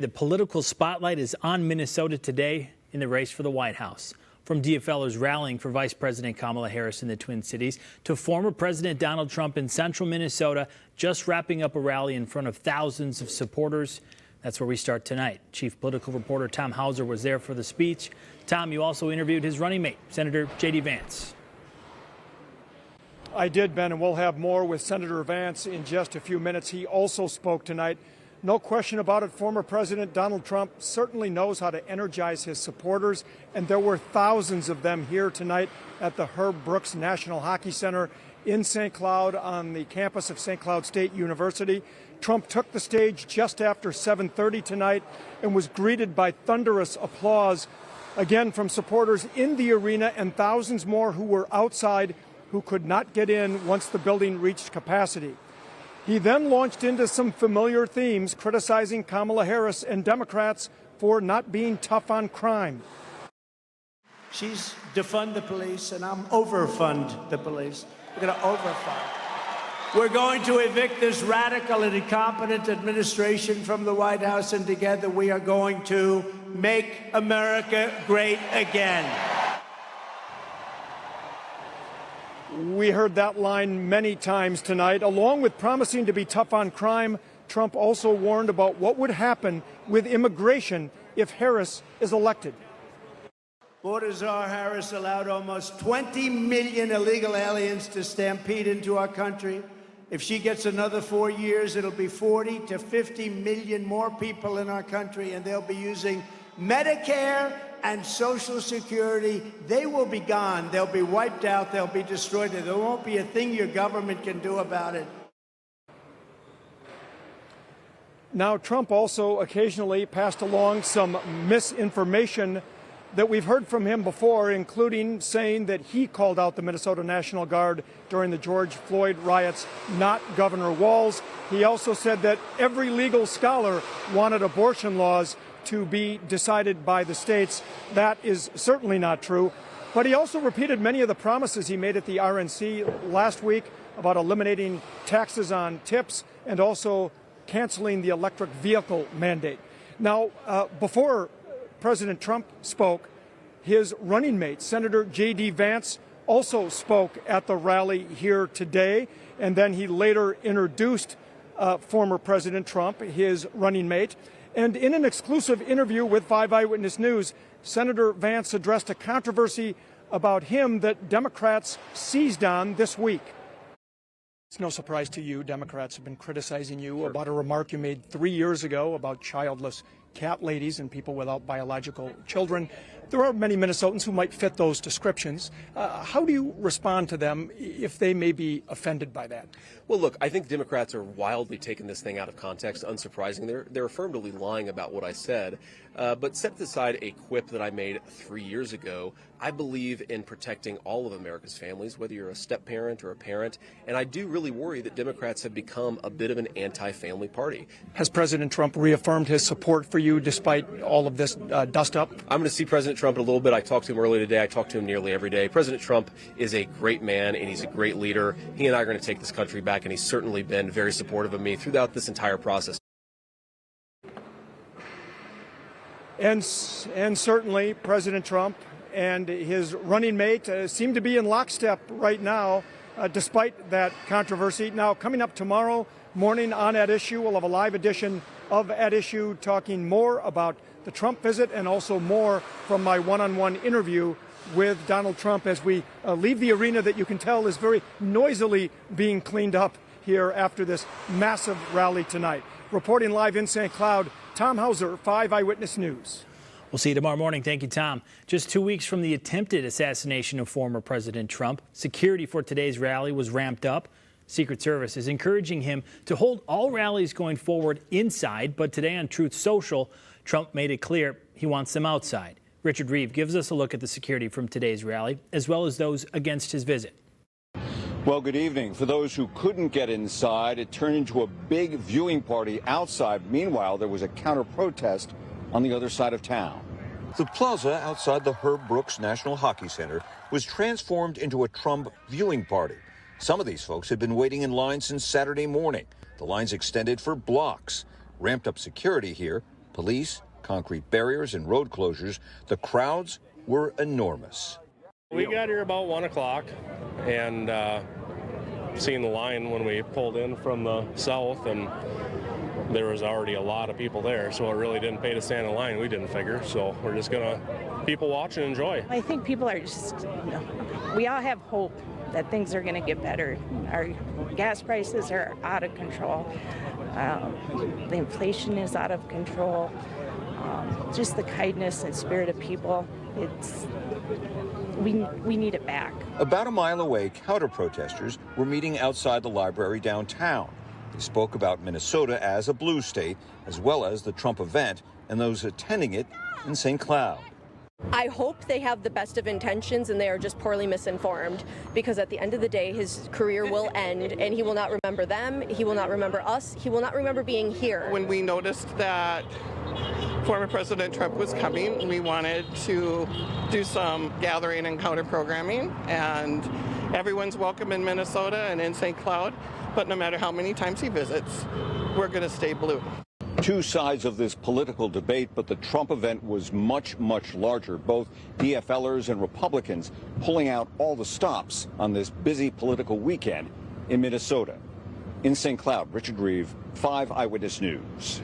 The political spotlight is on Minnesota today in the race for the White House. From DFLers rallying for Vice President Kamala Harris in the Twin Cities to former President Donald Trump in central Minnesota, just wrapping up a rally in front of thousands of supporters. That's where we start tonight. Chief political reporter Tom Hauser was there for the speech. Tom, you also interviewed his running mate, Senator J.D. Vance. I did, Ben, and we'll have more with Senator Vance in just a few minutes. He also spoke tonight. No question about it, former President Donald Trump certainly knows how to energize his supporters, and there were thousands of them here tonight at the Herb Brooks National Hockey Center in St. Cloud on the campus of St. Cloud State University. Trump took the stage just after 7:30 tonight and was greeted by thunderous applause, again from supporters in the arena and thousands more who were outside who could not get in once the building reached capacity. He then launched into some familiar themes, criticizing Kamala Harris and Democrats for not being tough on crime. She's defund the police, and I'm overfund the police. We're going to overfund. We're going to evict this radical and incompetent administration from the White House, and together we are going to make America great again. We heard that line many times tonight. Along with promising to be tough on crime, Trump also warned about what would happen with immigration if Harris is elected. Border Czar Harris allowed almost 20 million illegal aliens to stampede into our country. If she gets another 4 years, it'll be 40 to 50 million more people in our country, and they'll be using Medicare and Social Security. They will be gone. They'll be wiped out. They'll be destroyed. There won't be a thing your government can do about it. Now, Trump also occasionally passed along some misinformation that we've heard from him before, including saying that he called out the Minnesota National Guard during the George Floyd riots, not Governor Walz. He also said that every legal scholar wanted abortion laws to be decided by the states. That is certainly not true. But he also repeated many of the promises he made at the RNC last week about eliminating taxes on tips and also canceling the electric vehicle mandate. Now, before President Trump spoke, his running mate, Senator J.D. Vance, also spoke at the rally here today, and then he later introduced former President Trump, his running mate. And in an exclusive interview with 5 Eyewitness News, Senator Vance addressed a controversy about him that Democrats seized on this week. It's no surprise to you, Democrats have been criticizing you about a remark you made 3 years ago about childless cat ladies and people without biological children. There are many Minnesotans who might fit those descriptions. How do you respond to them if they may be offended by that? Well, look, I think Democrats are wildly taking this thing out of context, unsurprising. They're affirmatively lying about what I said. But set aside a quip that I made 3 years ago. I believe in protecting all of America's families, whether you're a step-parent or a parent. And I do really worry that Democrats have become a bit of an anti-family party. Has President Trump reaffirmed his support for you despite all of this dust-up? I'm going to see President Trump in a little bit. I talked to him earlier today. I talk to him nearly every day. President Trump is a great man, and he's a great leader. He and I are going to take this country back, and he's certainly been very supportive of me throughout this entire process. And certainly President Trump and his running mate seem to be in lockstep right now, despite that controversy. Now, coming up tomorrow morning on At Issue, we'll have a live edition of At Issue talking more about the Trump visit and also more from my one-on-one interview with Donald Trump as we leave the arena that you can tell is very noisily being cleaned up here after this massive rally tonight. Reporting live in St. Cloud, Tom Hauser, 5 Eyewitness News. We'll see you tomorrow morning. Thank you, Tom. Just 2 weeks from the attempted assassination of former President Trump, security for today's rally was ramped up. Secret Service is encouraging him to hold all rallies going forward inside, but today on Truth Social, Trump made it clear he wants them outside. Richard Reeve gives us a look at the security from today's rally, as well as those against his visit. Well, good evening. For those who couldn't get inside, it turned into a big viewing party outside. Meanwhile, there was a counter-protest on the other side of town. The plaza outside the Herb Brooks National Hockey Center was transformed into a Trump viewing party. Some of these folks had been waiting in line since Saturday morning. The lines extended for blocks. Ramped up security here Police, concrete barriers, and road closures. The crowds were enormous. We got here about 1 o'clock and seen the line when we pulled in from the south, and there was already a lot of people there, so it really didn't pay to stand in line. We didn't figure, so we're just gonna people watch and enjoy. I think people are just, we all have hope that things are going to get better. Our gas prices are out of control. The inflation is out of control. Just the kindness and spirit of people, we need it back. About a mile away, counter-protesters were meeting outside the library downtown. They spoke about Minnesota as a blue state, as well as the Trump event and those attending it in St. Cloud. I hope they have the best of intentions and they are just poorly misinformed, because at the end of the day, his career will end and he will not remember them, he will not remember us, he will not remember being here. When we noticed that former President Trump was coming, we wanted to do some gathering and counter programming, and everyone's welcome in Minnesota and in St. Cloud, but no matter how many times he visits, we're going to stay blue. Two sides of this political debate, but the Trump event was much, much larger. Both DFLers and Republicans pulling out all the stops on this busy political weekend in Minnesota. In St. Cloud, Richard Reeve, 5 Eyewitness News.